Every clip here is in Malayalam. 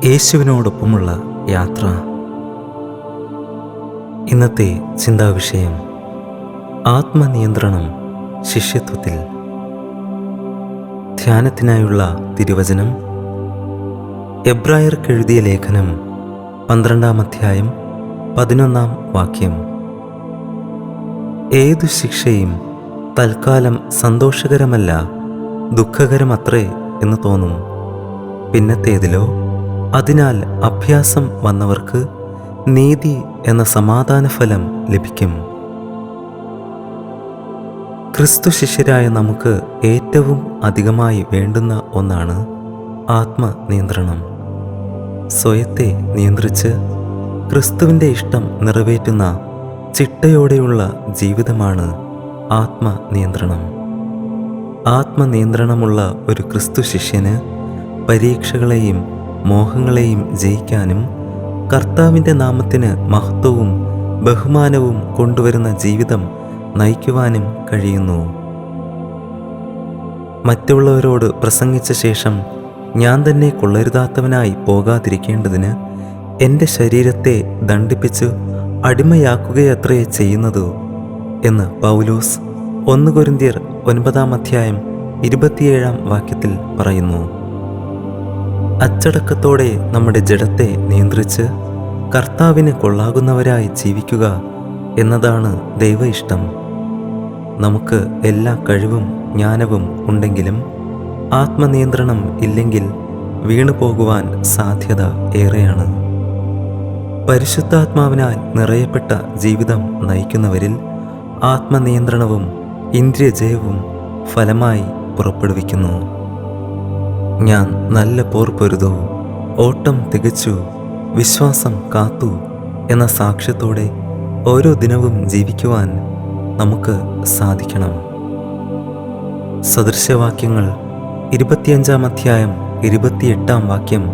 യേശുവിനോടൊപ്പമുള്ള യാത്ര. ഇന്നത്തെ ചിന്താവിഷയം ആത്മനിയന്ത്രണം ശിഷ്യത്വത്തിൽ. ധ്യാനത്തിനായുള്ള തിരുവചനം എബ്രായർക്കെഴുതിയ ലേഖനം 12-ാം അധ്യായം 11-ാം വാക്യം. ഏതു ശിക്ഷയും തൽക്കാലം സന്തോഷകരമല്ല, ദുഃഖകരമത്രേ എന്ന് തോന്നും. പിന്നത്തേതിലോ അതിനാൽ അഭ്യാസം വന്നവർക്ക് നീതി എന്ന സമാധാനഫലം ലഭിക്കും. ക്രിസ്തു ശിഷ്യരായ നമുക്ക് ഏറ്റവും അധികമായി വേണ്ടുന്ന ഒന്നാണ് ആത്മനിയന്ത്രണം. സ്വയത്തെ നിയന്ത്രിച്ച് ക്രിസ്തുവിൻ്റെ ഇഷ്ടം നിറവേറ്റുന്ന ചിട്ടയോടെയുള്ള ജീവിതമാണ് ആത്മനിയന്ത്രണം. ആത്മനിയന്ത്രണമുള്ള ഒരു ക്രിസ്തു ശിഷ്യന് പരീക്ഷകളെയും മോഹങ്ങളെയും ജയിക്കാനും കർത്താവിൻ്റെ നാമത്തിന് മഹത്വവും ബഹുമാനവും കൊണ്ടുവരുന്ന ജീവിതം നയിക്കുവാനും കഴിയുന്നു. മറ്റുള്ളവരോട് പ്രസംഗിച്ച ശേഷം ഞാൻ തന്നെ കൊള്ളരുതാത്തവനായി പോകാതിരിക്കേണ്ടതിന് എൻ്റെ ശരീരത്തെ ദണ്ഡിപ്പിച്ച് അടിമയാക്കുകയത്രേ ചെയ്യുന്നത് എന്ന് പൗലോസ് 1 കൊരിന്ത്യർ 9-ാം അധ്യായം 27-ാം വാക്യത്തിൽ പറയുന്നു. അച്ചടക്കത്തോടെ നമ്മുടെ ജഡത്തെ നിയന്ത്രിച്ച് കർത്താവിന് കൊള്ളാകുന്നവരായി ജീവിക്കുക എന്നതാണ് ദൈവ ഇഷ്ടം. നമുക്ക് എല്ലാ കഴിവും ജ്ഞാനവും ഉണ്ടെങ്കിലും ആത്മനിയന്ത്രണം ഇല്ലെങ്കിൽ വീണു പോകുവാൻ സാധ്യത ഏറെയാണ്. പരിശുദ്ധാത്മാവിനാൽ നിറയപ്പെട്ട ജീവിതം നയിക്കുന്നവരിൽ ആത്മനിയന്ത്രണവും ഇന്ദ്രിയജയവും ഫലമായി പുറപ്പെടുവിക്കുന്നു. ഞാൻ നല്ല പോർ പൊരുതു, ഓട്ടം തികച്ചു, വിശ്വാസം കാത്തു എന്ന സാക്ഷ്യത്തോടെ ഓരോ ദിനവും ജീവിക്കുവാൻ നമുക്ക് സാധിക്കണം. സദൃശവാക്യങ്ങൾ 25-ാം അധ്യായം 28-ാം വാക്യം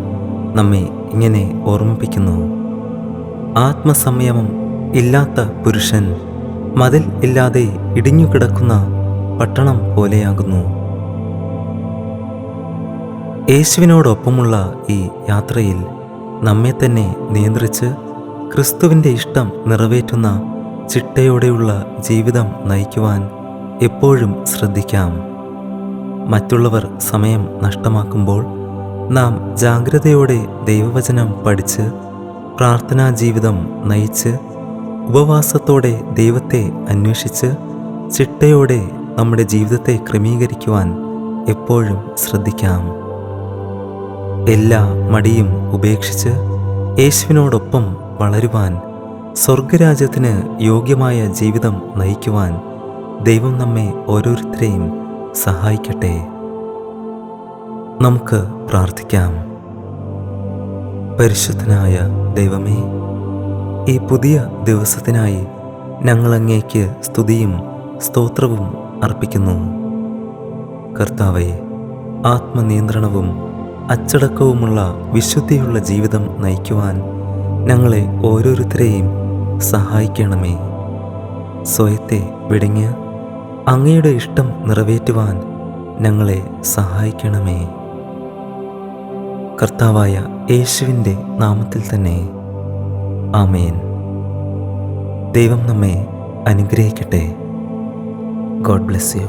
നമ്മെ ഇങ്ങനെ ഓർമ്മിപ്പിക്കുന്നു. ആത്മസംയമം ഇല്ലാത്ത പുരുഷൻ മതിൽ ഇല്ലാതെ ഇടിഞ്ഞുകിടക്കുന്ന പട്ടണം പോലെയാകുന്നു. യേശുവിനോടൊപ്പമുള്ള ഈ യാത്രയിൽ നമ്മെ തന്നെ നിയന്ത്രിച്ച് ക്രിസ്തുവിൻ്റെ ഇഷ്ടം നിറവേറ്റുന്ന ചിട്ടയോടെയുള്ള ജീവിതം നയിക്കുവാൻ എപ്പോഴും ശ്രദ്ധിക്കാം. മറ്റുള്ളവർ സമയം നഷ്ടമാക്കുമ്പോൾ നാം ജാഗ്രതയോടെ ദൈവവചനം പഠിച്ച് പ്രാർത്ഥനാ ജീവിതം നയിച്ച് ഉപവാസത്തോടെ ദൈവത്തെ അന്വേഷിച്ച് ചിട്ടയോടെ നമ്മുടെ ജീവിതത്തെ ക്രമീകരിക്കുവാൻ എപ്പോഴും ശ്രദ്ധിക്കാം. എല്ലാ മടിയും ഉപേക്ഷിച്ച് യേശുവിനോടൊപ്പം വളരുവാൻ, സ്വർഗരാജ്യത്തിന് യോഗ്യമായ ജീവിതം നയിക്കുവാൻ ദൈവം നമ്മെ ഓരോരുത്തരെയും സഹായിക്കട്ടെ. നമുക്ക് പ്രാർത്ഥിക്കാം. പരിശുദ്ധനായ ദൈവമേ, ഈ പുതിയ ദിവസത്തിനായി ഞങ്ങൾ അങ്ങേക്ക് സ്തുതിയും സ്തോത്രവും അർപ്പിക്കുന്നു. കർത്താവേ, ആത്മനിയന്ത്രണവും അച്ചടക്കവുമുള്ള വിശുദ്ധിയുള്ള ജീവിതം നയിക്കുവാൻ ഞങ്ങളെ ഓരോരുത്തരെയും സഹായിക്കണമേ. സ്വയത്തെ വെടിഞ്ഞ് അങ്ങയുടെ ഇഷ്ടം നിറവേറ്റുവാൻ ഞങ്ങളെ സഹായിക്കണമേ. കർത്താവായ യേശുവിൻ്റെ നാമത്തിൽ തന്നെ ആമേൻ. ദൈവം നമ്മെ അനുഗ്രഹിക്കട്ടെ. God bless you.